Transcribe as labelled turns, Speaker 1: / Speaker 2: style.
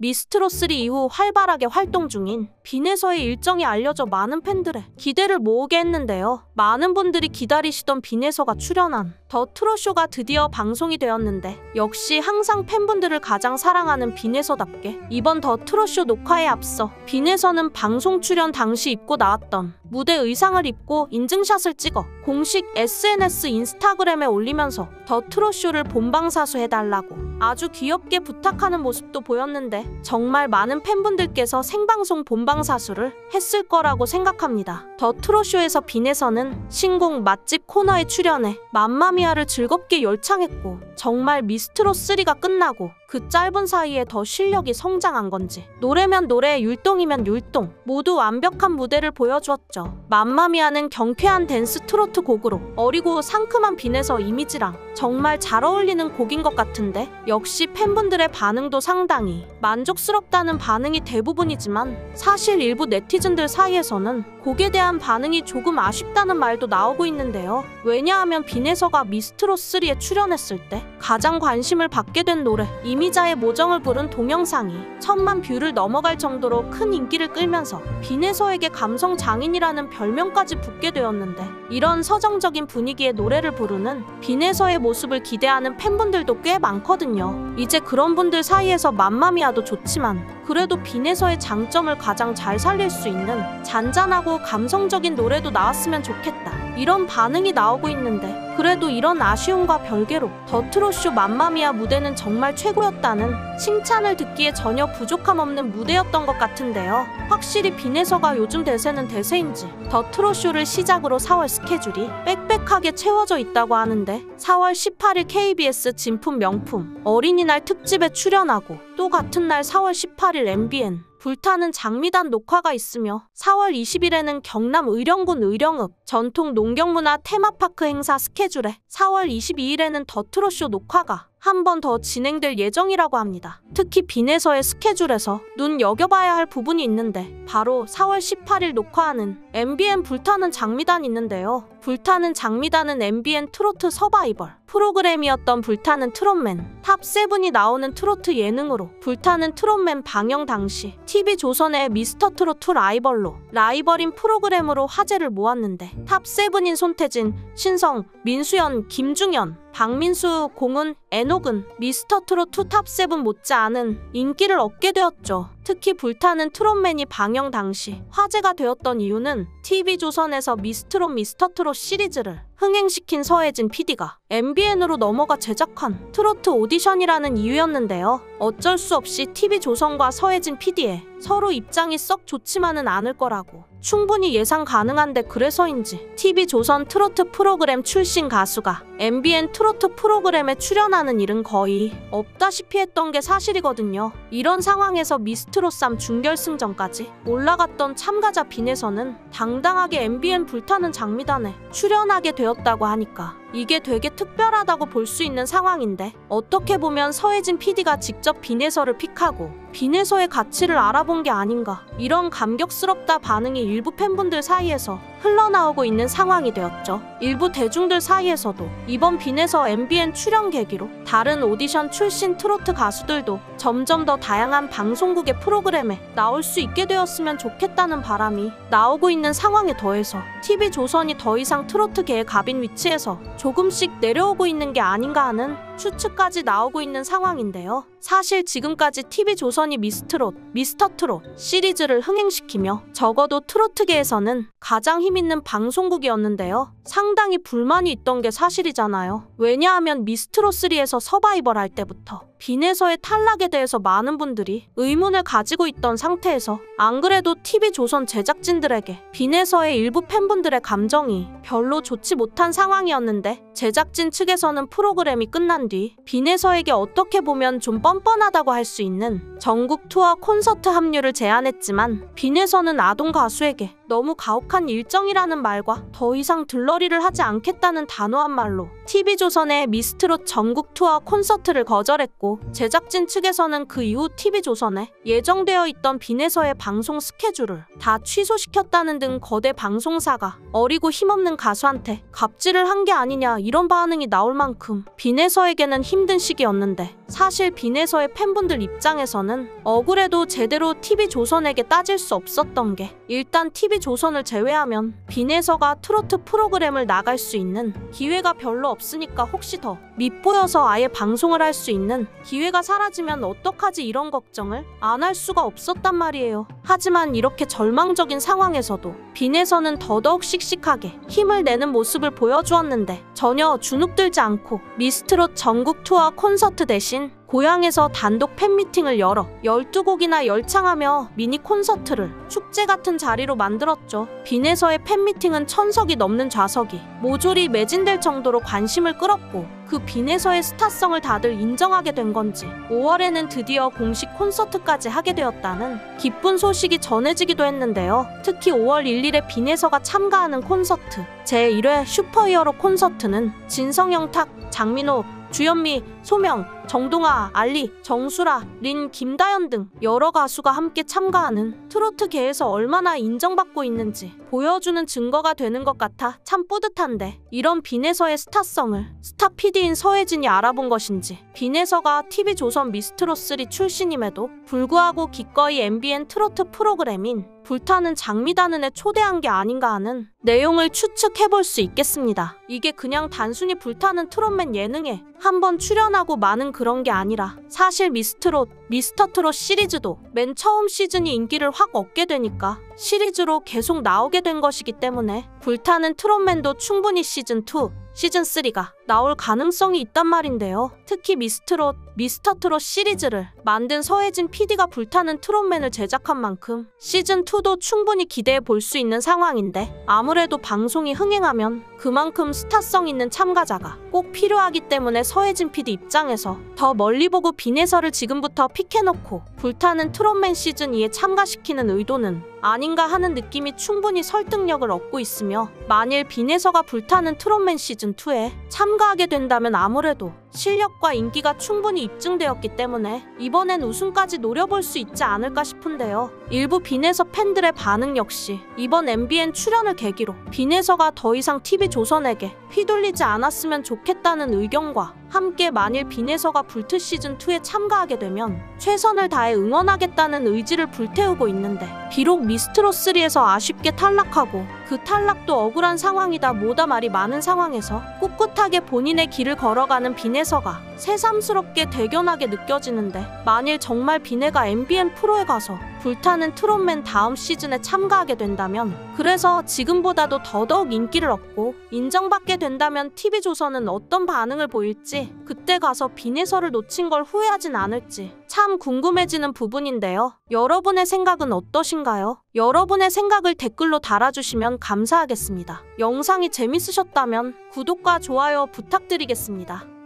Speaker 1: 미스트롯3 이후 활발하게 활동 중인 빈에서의 일정이 알려져 많은 팬들의 기대를 모으게 했는데요. 많은 분들이 기다리시던 빈에서가 출연한 더 트롯쇼가 드디어 방송이 되었는데, 역시 항상 팬분들을 가장 사랑하는 빈에서답게 이번 더 트롯쇼 녹화에 앞서 빈에서는 방송 출연 당시 입고 나왔던 무대 의상을 입고 인증샷을 찍어 공식 SNS 인스타그램에 올리면서 더 트롯쇼를 본방사수해달라고 아주 귀엽게 부탁하는 모습도 보였는데, 정말 많은 팬분들께서 생방송 본방사수를 했을 거라고 생각합니다. 더 트롯쇼에서 빈에서는 신곡 맛집 코너에 출연해 맘마미아를 즐겁게 열창했고, 정말 미스트롯3가 끝나고 그 짧은 사이에 더 실력이 성장한 건지 노래면 노래, 율동이면 율동, 모두 완벽한 무대를 보여주었죠. 맘마미아는 경쾌한 댄스 트로트 곡으로 어리고 상큼한 빈에서 이미지랑 정말 잘 어울리는 곡인 것 같은데, 역시 팬분들의 반응도 상당히 만족스럽다는 반응이 대부분이지만, 사실 일부 네티즌들 사이에서는 곡에 대한 반응이 조금 아쉽다는 말도 나오고 있는데요. 왜냐하면 빈에서가 미스트롯3에 출연했을 때 가장 관심을 받게 된 노래 이미자의 모정을 부른 동영상이 1000만 뷰를 넘어갈 정도로 큰 인기를 끌면서 빈에서에게 감성 장인이라는 별명까지 붙게 되었는데, 이런 서정적인 분위기의 노래를 부르는 빈에서의 모습을 기대하는 팬분들도 꽤 많거든요. 이제 그런 분들 사이에서 맘마미아도 좋지만 그래도 빈에서의 장점을 가장 잘 살릴 수 있는 잔잔하고 감성적인 노래도 나왔으면 좋겠다, 이런 반응이 나오고 있는데, 그래도 이런 아쉬움과 별개로 더 트롯쇼 맘마미아 무대는 정말 최고였다는 칭찬을 듣기에 전혀 부족함 없는 무대였던 것 같은데요. 확실히 빈에서가 요즘 대세는 대세인지 더 트롯쇼를 시작으로 4월 스케줄이 빽빽하게 채워져 있다고 하는데, 4월 18일 KBS 진품 명품 어린이날 특집에 출연하고, 또 같은 날 4월 18일 MBN 불타는 장미단 녹화가 있으며, 4월 20일에는 경남 의령군 의령읍 전통 농경문화 테마파크 행사 스케줄에 4월 22일에는 더 트롯쇼 녹화가 한 번 더 진행될 예정이라고 합니다. 특히 빈에서의 스케줄에서 눈여겨봐야 할 부분이 있는데, 바로 4월 18일 녹화하는 MBN 불타는 장미단 있는데요. 불타는 장미단은 MBN 트로트 서바이벌 프로그램이었던 불타는 트롯맨 탑7이 나오는 트로트 예능으로, 불타는 트롯맨 방영 당시 TV조선의 미스터트롯2 라이벌로 라이벌인 프로그램으로 화제를 모았는데, 탑7인 손태진, 신성, 민수연, 김중현, 박민수, 공은, 애녹은 미스터트롯2 탑7 못지않은 인기를 얻게 되었죠. 특히 불타는 트롯맨이 방영 당시 화제가 되었던 이유는 TV조선에서 미스터트롯 시리즈를 흥행시킨 서혜진 PD가 MBN으로 넘어가 제작한 트로트 오디션이라는 이유였는데요. 어쩔 수 없이 TV조선과 서혜진 PD의 서로 입장이 썩 좋지만은 않을 거라고 충분히 예상 가능한데, 그래서인지 TV조선 트로트 프로그램 출신 가수가 MBN 트로트 프로그램에 출연하는 일은 거의 없다시피 했던 게 사실이거든요. 이런 상황에서 미스트롯3 준결승전까지 올라갔던 참가자 빈에서는 당당하게 MBN 불타는 장미단에 출연하게 되었다고 하니까 이게 되게 특별하다고 볼 수 있는 상황인데, 어떻게 보면 서혜진 PD가 직접 빈에서를 픽하고 빈에서의 가치를 알아본 게 아닌가, 이런 감격스럽다 반응이 일부 팬분들 사이에서 흘러나오고 있는 상황이 되었죠. 일부 대중들 사이에서도 이번 빈에서 MBN 출연 계기로 다른 오디션 출신 트로트 가수들도 점점 더 다양한 방송국의 프로그램에 나올 수 있게 되었으면 좋겠다는 바람이 나오고 있는 상황에 더해서 TV조선이 더 이상 트로트계의 갑인 위치에서 조금씩 내려오고 있는 게 아닌가 하는 추측까지 나오고 있는 상황인데요. 사실 지금까지 TV조선이 미스터트롯 시리즈를 흥행시키며 적어도 트로트계에서는 가장 힘있는 방송국이었는데요. 상당히 불만이 있던 게 사실이잖아요. 왜냐하면 미스트롯3에서 서바이벌 할 때부터 빈에서의 탈락에 대해서 많은 분들이 의문을 가지고 있던 상태에서, 안 그래도 TV조선 제작진들에게 빈에서의 일부 팬분들의 감정이 별로 좋지 못한 상황이었는데, 제작진 측에서는 프로그램이 끝난 뒤 빈에서에게 어떻게 보면 좀 뻔뻔하다고 할 수 있는 전국 투어 콘서트 합류를 제안했지만, 빈에서는 아동 가수에게 너무 가혹한 일정이라는 말과 더 이상 들러리를 하지 않겠다는 단호한 말로 TV조선의 미스트롯 전국 투어 콘서트를 거절했고, 제작진 측에서는 그 이후 TV조선에 예정되어 있던 빈에서의 방송 스케줄을 다 취소시켰다는 등 거대 방송사가 어리고 힘없는 가수한테 갑질을 한 게 아니냐 이런 반응이 나올 만큼 빈에서에게는 힘든 시기였는데, 사실 빈에서의 팬분들 입장에서는 억울해도 제대로 TV조선에게 따질 수 없었던 게, 일단 TV조선을 제외하면 빈에서가 트로트 프로그램을 나갈 수 있는 기회가 별로 없으니까 혹시 더 밉보여서 아예 방송을 할 수 있는 기회가 사라지면 어떡하지 이런 걱정을 안 할 수가 없었단 말이에요. 하지만 이렇게 절망적인 상황에서도 빈에서는 더더욱 씩씩하게 힘을 내는 모습을 보여주었는데, 전혀 주눅들지 않고 미스트롯 전국 투어 콘서트 대신 고향에서 단독 팬미팅을 열어 12곡이나 열창하며 미니 콘서트를 축제 같은 자리로 만들었죠. 빈에서의 팬미팅은 1000석이 넘는 좌석이 모조리 매진될 정도로 관심을 끌었고, 그 빈에서의 스타성을 다들 인정하게 된 건지 5월에는 드디어 공식 콘서트까지 하게 되었다는 기쁜 소식이 전해지기도 했는데요. 특히 5월 1일에 빈에서가 참가하는 콘서트 제1회 슈퍼히어로 콘서트는 진성영, 탁, 장민호, 주현미, 소명, 정동아, 알리, 정수라, 린, 김다연 등 여러 가수가 함께 참가하는 트로트계에서 얼마나 인정받고 있는지 보여주는 증거가 되는 것 같아 참 뿌듯한데, 이런 빈에서의 스타성을 스타 PD인 서혜진이 알아본 것인지 빈에서가 TV조선 미스트롯3 출신임에도 불구하고 기꺼이 MBN 트로트 프로그램인 불타는 장미단은에 초대한 게 아닌가 하는 내용을 추측해볼 수 있겠습니다. 이게 그냥 단순히 불타는 트롯맨 예능에 한번 출연하고 마는 그런 게 아니라, 사실 미스트롯, 미스터트롯 시리즈도 맨 처음 시즌이 인기를 확 얻게 되니까 시리즈로 계속 나오게 된 것이기 때문에 불타는 트롯맨도 충분히 시즌2, 시즌3가 나올 가능성이 있단 말인데요. 특히 미스트롯, 미스터트롯 시리즈를 만든 서혜진 PD가 불타는 트롯맨을 제작한 만큼 시즌2도 충분히 기대해 볼 수 있는 상황인데, 아무래도 방송이 흥행하면 그만큼 스타성 있는 참가자가 꼭 필요하기 때문에 서혜진 PD 입장에서 더 멀리 보고 빈에서를 지금부터 픽해놓고 불타는 트롯맨 시즌2에 참가시키는 의도는 아닌가 하는 느낌이 충분히 설득력을 얻고 있으며, 만일 빈에서가 불타는 트롯맨 시즌2에 참가하게 된다면 아무래도 실력과 인기가 충분히 입증되었기 때문에 이번엔 우승까지 노려볼 수 있지 않을까 싶은데요. 일부 빈에서 팬들의 반응 역시 이번 MBN 출연을 계기로 빈에서가 더 이상 TV조선에게 휘둘리지 않았으면 좋겠다는 의견과 함께 만일 빈에서가 불트 시즌2에 참가하게 되면 최선을 다해 응원하겠다는 의지를 불태우고 있는데, 비록 미스트롯3에서 아쉽게 탈락하고 그 탈락도 억울한 상황이다 뭐다 말이 많은 상황에서 꿋꿋하게 본인의 길을 걸어가는 빈에서가 새삼스럽게 대견하게 느껴지는데, 만일 정말 빈에가 MBN 프로에 가서 불타는 트롯맨 다음 시즌에 참가하게 된다면, 그래서 지금보다도 더더욱 인기를 얻고 인정받게 된다면 TV조선은 어떤 반응을 보일지, 그때 가서 빈에서를 놓친 걸 후회하진 않을지 참 궁금해지는 부분인데요. 여러분의 생각은 어떠신가요? 여러분의 생각을 댓글로 달아주시면 감사하겠습니다. 영상이 재밌으셨다면 구독과 좋아요 부탁드리겠습니다.